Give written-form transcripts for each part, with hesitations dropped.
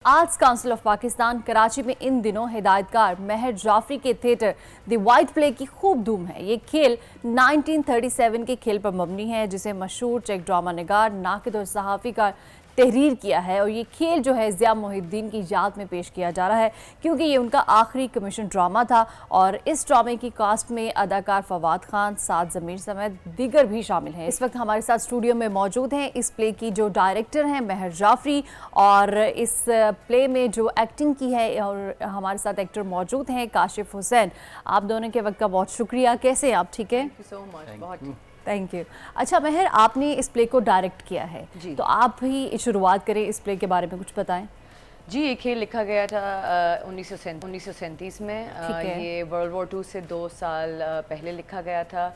Arts council of Pakistan Karachi में इन दिनों हिदायतकार महर जाफरी के थिएटर द वाइट प्ले की खूब धूम है। ये खेल 1937 के खेल पर मबनी है जिसे मशहूर चेक ड्रामा निगार नाकिद और सहाफ़ी का तहरीर किया है और ये खेल जो है ज़िया मोहिद्दीन की याद में पेश किया जा रहा है क्योंकि ये उनका आखिरी कमीशन ड्रामा था और इस ड्रामे की कास्ट में अदाकार फवाद खान, साद ज़मीर समेत दीगर भी शामिल हैं। इस वक्त हमारे साथ स्टूडियो में मौजूद हैं इस प्ले की जो डायरेक्टर हैं महर जाफरी और इस प्ले में जो एक्टिंग की है और हमारे साथ एक्टर मौजूद हैं काशिफ हुसैन। आप दोनों के वक्त का बहुत शुक्रिया। कैसे हैं आप? ठीक है, बहुत थैंक यू। अच्छा महर, आपने इस प्ले को डायरेक्ट किया है तो आप ही शुरुआत करें, इस प्ले के बारे में कुछ बताएं। जी, ये खेल लिखा गया था 1937 में। ये वर्ल्ड वॉर 2 से 2 साल पहले लिखा गया था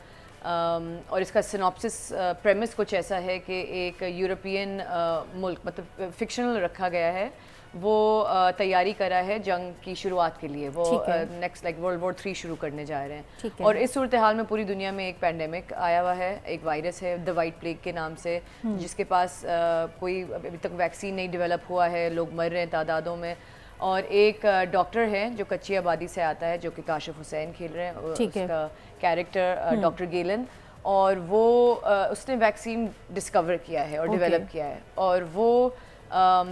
और इसका सिनॉप्सिस प्रेमिस कुछ ऐसा है कि एक यूरोपियन मुल्क मतलब फिक्शनल रखा गया है, वो तैयारी करा है जंग की शुरुआत के लिए। वो नेक्स्ट लाइक वर्ल्ड वॉर 3 शुरू करने जा रहे हैं और इस सूरत हाल में पूरी दुनिया में एक पैंडेमिक आया हुआ है, एक वायरस है द वाइट प्लेग के नाम से, जिसके पास कोई अभी तक वैक्सीन नहीं डेवलप हुआ है, लोग मर रहे हैं तादादों में। और एक डॉक्टर है जो कच्ची आबादी से आता है जो कि काशिफ हुसैन खेल रहे हैं, उसका कैरेक्टर डॉक्टर गेलन, और वो उसने वैक्सीन डिस्कवर किया है और डेवलप किया है और वो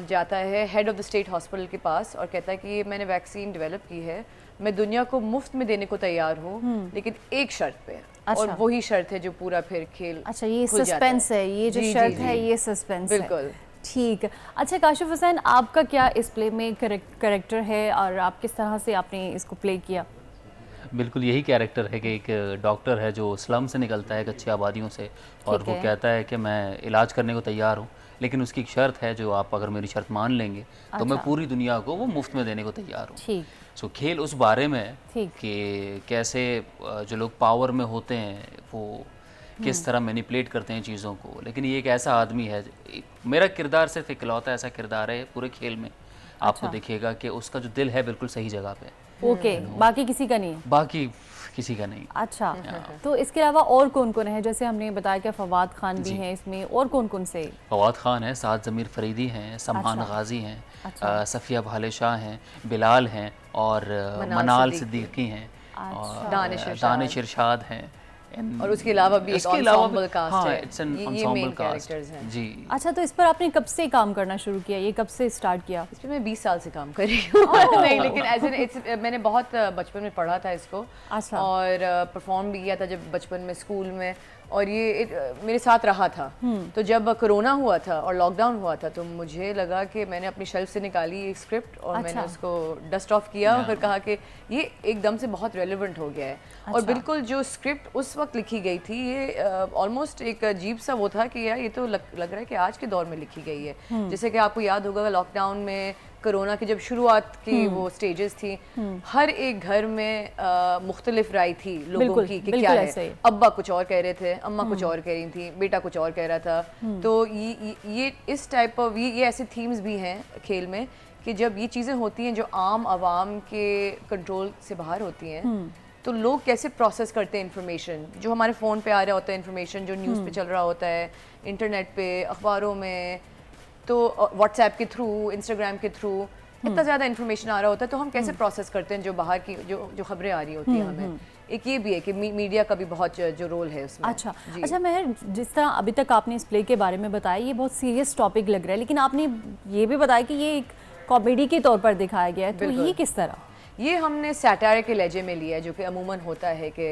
जाता है head of the state hospital के पास और कहता है कि मैंने वैक्सीन डेवलप की है, मैं दुनिया को मुफ्त में देने को तैयार हूँ लेकिन एक शर्त पे। और वही शर्त है जो पूरा फिर खेल। अच्छा, ये सस्पेंस है, ये जो शर्त है ये सस्पेंस है। बिल्कुल ठीक। अच्छा काशिफ हुसैन, आपका क्या इस प्ले में कैरेक्टर है और आप किस तरह से आपने इसको प्ले किया? बिल्कुल यही कैरेक्टर है कि एक डॉक्टर है जो स्लम से निकलता है, कच्ची आबादियों से, और वो कहता है कि मैं इलाज करने को तैयार हूँ लेकिन उसकी एक शर्त है जो आप अगर मेरी शर्त मान लेंगे तो मैं पूरी दुनिया को वो मुफ्त में देने को तैयार हूँ। सो खेल उस बारे में कि कैसे जो लोग पावर में होते हैं वो किस तरह मैनिपुलेट करते हैं चीज़ों को, लेकिन ये एक ऐसा आदमी है, मेरा किरदार सिर्फ इकलौता ऐसा किरदार है पूरे खेल में। आपको देखिएगा कि उसका जो दिल है बिल्कुल सही जगह पे। ओके, बाकी किसी का नहीं है? बाकी किसी का नहीं। अच्छा, तो इसके अलावा और कौन कौन है? जैसे हमने बताया कि फवाद खान भी हैं इसमें, और कौन कौन से? फवाद खान है, साद ज़मीर फरीदी हैं, सम्मान गाजी हैं, सफ़िया भाले शाह हैं, बिलाल हैं और मनाल सिद्दीकी हैं और दानिश इरशाद हैं और उसके अलावा भी एक ensemble cast है। ये मेन कैरेक्टर्स हैं जी। अच्छा, तो इस पर आपने कब से काम करना शुरू किया? ये कब से स्टार्ट किया? इस पर मैं 20 साल से काम कर रही हूँ। नहीं, लेकिन एज मैंने बहुत बचपन में पढ़ा था इसको और परफॉर्म भी किया था जब बचपन में स्कूल में, और ये मेरे साथ रहा था। तो जब कोरोना हुआ था और लॉकडाउन हुआ था तो मुझे लगा कि मैंने अपनी शेल्फ से निकाली एक स्क्रिप्ट और मैंने उसको डस्ट ऑफ किया और फिर कहा कि ये एकदम से बहुत रेलेवेंट हो गया है। और बिल्कुल जो स्क्रिप्ट उस वक्त लिखी गई थी ये ऑलमोस्ट एक अजीब सा वो था कि यार ये तो लग रहा है कि आज के दौर में लिखी गई है। जैसे कि आपको याद होगा लॉकडाउन में कोरोना की जब शुरुआत की वो स्टेजेस थी, हर एक घर में मुख्तलिफ राय थी लोगों की कि क्या है। अब्बा कुछ और कह रहे थे, अम्मा कुछ और कह रही थी, बेटा कुछ और कह रहा था। तो ये इस टाइप ऑफ ये ऐसे थीम्स भी हैं खेल में कि जब ये चीज़ें होती हैं जो आम आवाम के कंट्रोल से बाहर होती हैं तो लोग कैसे प्रोसेस करते हैं इन्फॉर्मेशन जो हमारे फ़ोन पे आ रहा होता है, इन्फॉर्मेशन जो न्यूज़ पे चल रहा होता है, इंटरनेट पे, अखबारों में, तो व्हाट्सएप के थ्रू, इंस्टाग्राम के थ्रू इतना ज़्यादा इन्फॉर्मेशन आ रहा होता है तो हम कैसे प्रोसेस करते हैं जो बाहर की जो खबरें आ रही होती हैं हमें। एक ये भी है कि मीडिया का भी बहुत जो रोल है उसमें। अच्छा महर, जिस तरह अभी तक आपने इस प्ले के बारे में बताया ये बहुत सीरियस टॉपिक लग रहा है, लेकिन आपने ये भी बताया कि ये एक कॉमेडी के तौर पर दिखाया गया है, तो ये किस तरह? ये हमने सैटायर के लहजे में लिया है जो कि अमूमन होता है कि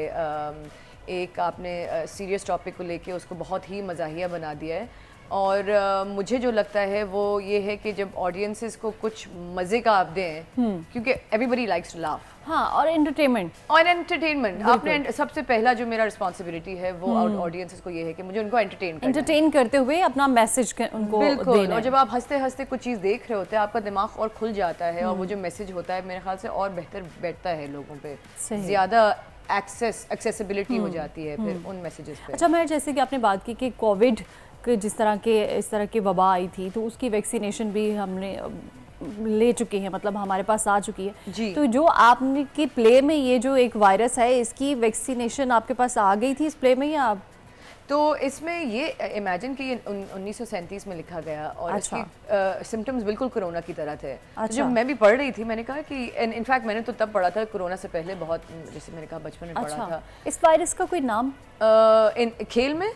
एक आपने सीरियस टॉपिक को लेके उसको बहुत ही मज़ाहिया बना दिया है। और मुझे जो लगता है वो ये है कि जब ऑडियंसेस को कुछ मज़े का आप दें, क्योंकि एवरीबडी लाइक्स टू लाफ। हाँ, और एंटरटेनमेंट आपने सबसे पहला जो मेरा रिस्पॉन्सिबिलिटी है वो ऑडियंसेस को ये है कि मुझे उनको एंटरटेन करते हुए अपना मैसेज उनको बिल्कुल। और जब आप हंसते हंसते कुछ चीज़ देख रहे होते हैं आपका दिमाग और खुल जाता है और वो जो मैसेज होता है मेरे ख्याल से और बेहतर बैठता है लोगों पे, ज़्यादा एक्सेसिबिलिटी हो जाती है फिर उन मैसेजेस पे। अच्छा मैं, जैसे कि आपने बात की कि कोविड इस तरह की वबा आई थी तो उसकी वैक्सीनेशन भी हमने ले चुके हैं, मतलब हमारे पास आ चुकी है जी। तो जो आपने की प्ले में ये जो एक वायरस है इसकी वैक्सीनेशन आपके पास आ गई थी इस प्ले में या? तो इसमें ये इमेजिन कि ये 1937 में लिखा गया और इसकी सिम्टम्स बिल्कुल कोरोना की तरह थे। तो जब मैं भी पढ़ रही थी मैंने कहा कि इनफैक्ट मैंने तो तब पढ़ा था कोरोना से पहले बहुत, जैसे मैंने कहा बचपन में पढ़ा था। इस वायरस का कोई नाम इन खेल में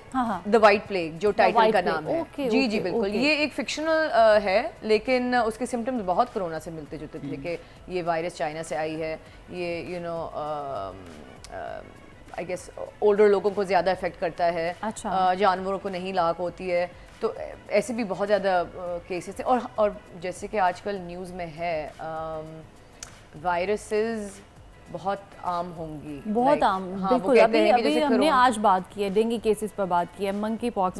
द वाइट प्लेग जो टाइटल का नाम है। जी जी बिल्कुल, ये एक फिक्शनल है लेकिन उसके सिम्टम्स बहुत कोरोना से मिलते जुलते थे कि ये वायरस चाइना से आई है, ये you know I guess older लोगों को ज़्यादा इफेक्ट करता है, जानवरों को नहीं लाक होती है। तो ऐसे भी बहुत ज़्यादा केसेस थे और जैसे कि आजकल न्यूज़ में है वायरसेस बहुत आम होंगी, बहुत आम। बिल्कुल, अभी हमने आज बात की है डेंगू केसेस पर बात की है, मंकी पॉक्स,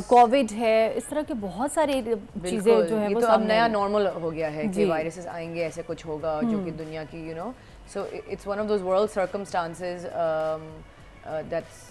कोविड है, इस तरह के बहुत सारे चीज़ें जो है वो तो अब नया नॉर्मल हो गया है कि वायरसेस आएंगे, ऐसे कुछ होगा जो कि दुनिया की you know, so it's one of those world circumstances that's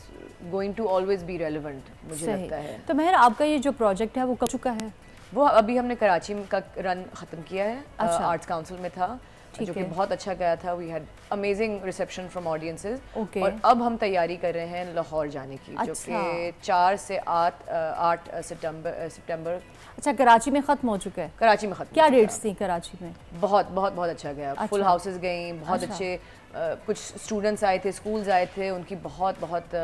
going to always be relevant, मुझे लगता है। तो मेहर, आपका ये जो प्रोजेक्ट है वो कब चुका है? वो अभी हमने कराची का रन ख़त्म किया है, आर्ट्स काउंसिल में था जो कि बहुत अच्छा गया था। We had amazing reception from audiences और अब हम तैयारी कर रहे हैं लाहौर जाने की, जो कि 4 से 8 सितंबर। अच्छा, कराची में ख़त्म हो चुका है? कराची में ख़त्म। क्या डेट्स थी कराची में? बहुत बहुत बहुत अच्छा गया। फुल हाउसेस गई, बहुत अच्छे कुछ स्टूडेंट्स आए थे, स्कूल्स आए थे, उनकी बहुत बहुत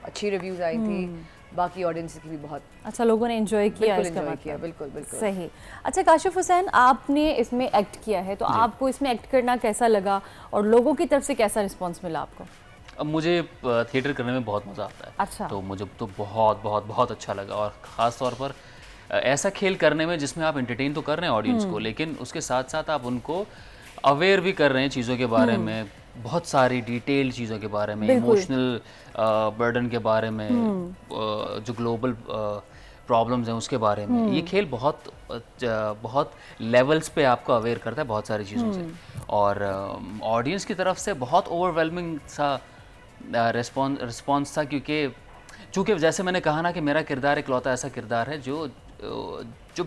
अच्छी रिव्यूज़ आई थी, बाकी ऑडियंस की भी बहुत अच्छा लोगों ने एंजॉय किया, बिल्कुल बिल्कुल सही। अच्छा काशिफ हुसैन, आपने इसमें एक्ट किया है तो आपको इसमें एक्ट करना कैसा लगा और लोगों की तरफ से कैसा रिस्पांस मिला आपको? अब मुझे थिएटर करने में बहुत मज़ा आता है। अच्छा। तो मुझे तो बहुत बहुत बहुत अच्छा लगा और ख़ास तौर पर ऐसा खेल करने में जिसमें आप एंटरटेन तो कर रहे हैं ऑडियंस को, लेकिन उसके साथ साथ आप उनको अवेयर भी कर रहे हैं चीज़ों के बारे में, बहुत सारी डिटेल चीज़ों के बारे में, इमोशनल बर्डन के बारे में, जो ग्लोबल प्रॉब्लम्स हैं उसके बारे में। ये खेल बहुत लेवल्स पे आपको अवेयर करता है बहुत सारी चीज़ों से और ऑडियंस की तरफ से बहुत ओवरवेलमिंग सा रिस्पॉन्स था, क्योंकि जैसे मैंने कहा ना कि मेरा किरदार इकलौता ऐसा किरदार है जो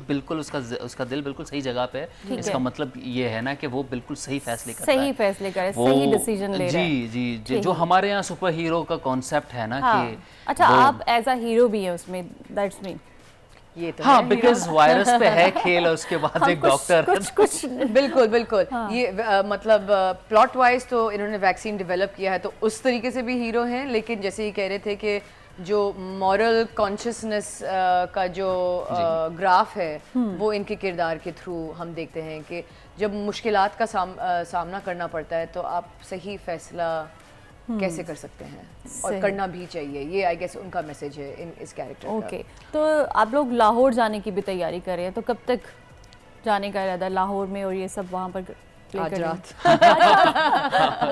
बिल्कुल उसका दिल बिल्कुल सही जगह पे है। इसका मतलब ये है ना कि वो बिल्कुल सही फैसले करता है, सही फैसले करे, सही डिसीजन ले रहा है। जी, जो हमारे यहाँ सुपर हीरो का कॉन्सेप्ट है ना कि अच्छा आप एज अ हीरो भी है उसमें, दैट्स मीन ये तो हाँ, बिकॉज वायरस पे है खेल और उसके बाद एक डॉक्टर कुछ बिल्कुल ये मतलब प्लॉट वाइज तो इन्होंने वैक्सीन डेवलप किया है तो उस तरीके से भी हीरो हैं, लेकिन जैसे ये कह रहे थे कि जो मॉरल कॉन्शियसनेस का जो ग्राफ है वो इनके किरदार के थ्रू हम देखते हैं कि जब मुश्किलात का सामना करना पड़ता है तो आप सही फैसला कैसे कर सकते हैं और करना भी चाहिए। ये आई गेस उनका मैसेज है इस कैरेक्टर का। ओके, तो आप लोग लाहौर जाने की भी तैयारी कर रहे हैं, तो कब तक जाने का इरादा लाहौर में और ये सब वहाँ पर? आज रात।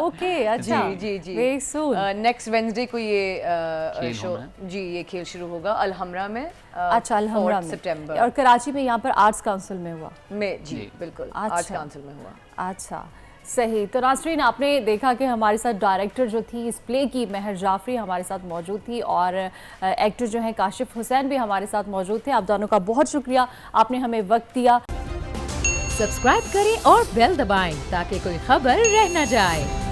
ओके, अच्छा जी वेरी सून। नेक्स्ट वेडनेसडे को ये शो ये खेल शुरू होगा अलहमरा में। अच्छा, अलहमरा में सितंबर। और कराची में यहाँ पर आर्ट्स काउंसिल में हुआ? जी बिल्कुल, आर्ट्स काउंसिल में हुआ। अच्छा सही। तो नाज़रीन, आपने देखा कि हमारे साथ डायरेक्टर जो थी इस प्ले की महर जाफरी हमारे साथ मौजूद थी और एक्टर जो हैं काशिफ हुसैन भी हमारे साथ मौजूद थे। आप दोनों का बहुत शुक्रिया, आपने हमें वक्त दिया। सब्सक्राइब करें और बेल दबाएं ताकि कोई खबर रह न जाए।